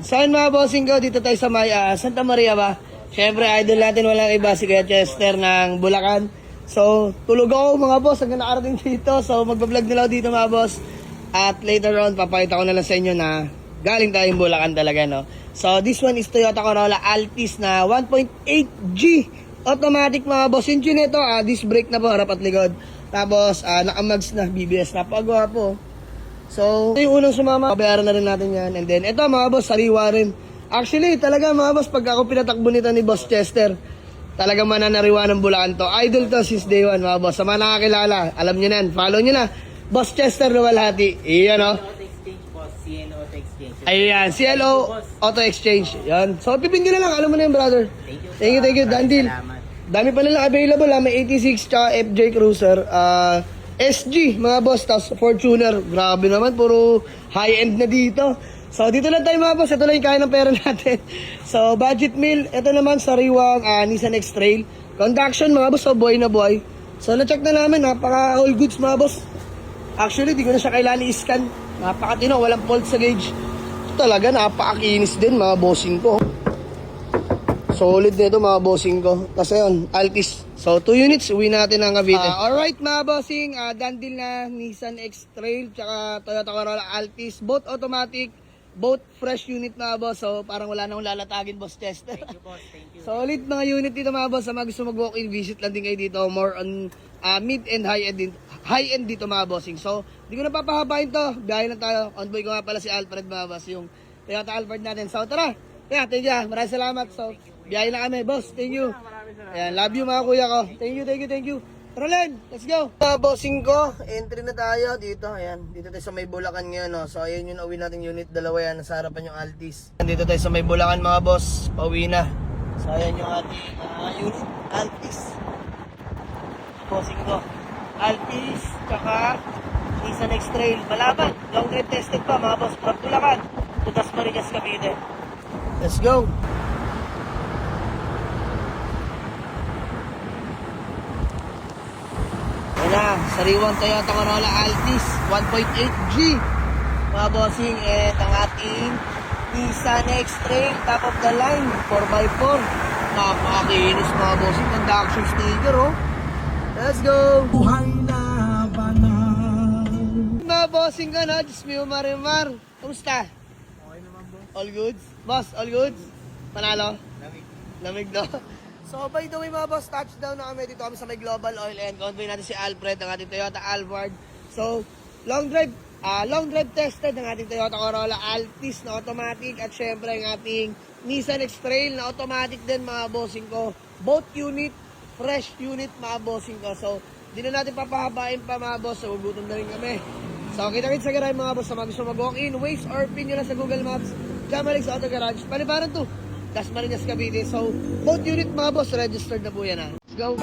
Saan mga bossing ko? Dito tayo sa may Santa Maria ba? Siyempre, idol natin walang iba si Kuya Chester ng Bulacan. So, tulog ako mga boss hanggang nakarating dito. So, magbablog na lang dito mga boss. At later on, papakita ko na lang sa inyo na galing tayong Bulacan talaga, no? So, this one is Toyota Corolla Altis na 1.8G automatic mga boss. Yung nito, disc brake na po, harap at likod. Tapos, nakamags na, BBS na. Pagawa po. So, ito yung unang sumama. Pabayaran na rin natin yan. And then, ito mga boss, sariwa rin. Actually, talaga mga boss, pag ako pinatakbo nito ni Boss Chester, talaga mananariwa ng Bulacan to. Idol to since day one mga boss. Sa mga nakakilala, alam nyo na yan. Follow nyo na. Boss Chester Luwalhati. Iyan o. Ayan, CLO Auto Exchange. Yan. So, pipin na lang. Alam mo na yan, brother. Thank you. Done deal. Dami pa lang available. May 86 tsaka FJ Cruiser. SG, mga boss, tapos Fortuner. Grabe naman, puro high-end na dito. So, dito lang tayo mga boss. Ito lang yung kaya ng pera natin. So, budget meal. Ito naman, sariwang Nissan X-Trail. Conduction, mga boss, so buhay na buhay. So, na-check na namin, napaka-all goods, mga boss. Actually, di ko na siya kailangan i-scan. Napakatino, walang fault sa gauge. Talaga, napakakinis din, mga bossing ko. Solid nito mga bossing ko. Kasi yun, Altis. So, 2 units, uwi natin ang Cavite. Alright mga bossing, done deal na Nissan X-Trail, tsaka Toyota Corolla Altis. Both automatic, both fresh unit mga boss. So, parang wala nang lalatagin, Boss Chester. Thank you, boss. Thank you. Solid mga unit dito mga boss. Sa mga gusto mag-walk-in, visit lang din kayo dito. More on mid and high-end dito mga bossing. So, hindi ko na papahabain to. Biyahe lang tayo. Onboy ko nga pala si Alfred mga boss, yung Toyota Alphard natin. So, tara. Yeah, thank you. Maraming salamat. So, biyahe na kami, boss. Thank you. Ayan, love you mga kuya ko. Thank you. Tara Len, let's go. Bossing ko, entry na tayo dito. Ayan, dito tayo sa may Bulacan ngayon. No? So, ayan yung nauwi natin unit. Dalawa yan, nasa harapan yung Altis. Dito tayo sa may Bulacan mga boss. Pauwi na. So, ayan yung ating unit. Altis. Bossing ko. Altis, tsaka Nissan X-Trail. Malaban, long drive tested pa mga boss. From Bulacan to Dasmariñas, Cavite. Let's go. Ayan na, sariwang Toyota Corolla Altis 1.8G. Mga bossing, ang ating Nissan X-Trail, top of the line, 4x4. Napakakinis mga bossing, conduction sticker oh. Let's go. Buhay na banal. Mga bossing ka na, Diyos mo marimar. Kamusta? Okay naman, boss. All goods? Boss, all goods? Panalo? Lamig no? So by the way mga boss, touchdown na kami dito kami sa may Global Oil and convoy natin si Alfred, ang ating Toyota Alphard. So long drive tested ng ating Toyota Corolla Altis na automatic at syempre ang ating Nissan X-Trail na automatic din mga bossing ko. Both unit, fresh unit mga bossing ko. So di na natin papahabain pa mga boss, so gutom na rin kami. So kita-kits sa garage mga boss, sa mga gusto mag-walk-in, Waze or pin nyo lang sa Google Maps, Jamalix Auto Garage, palibaran to Dasmariñas, Cavite. So, both unit mga boss, registered na po yan ha. Let's go!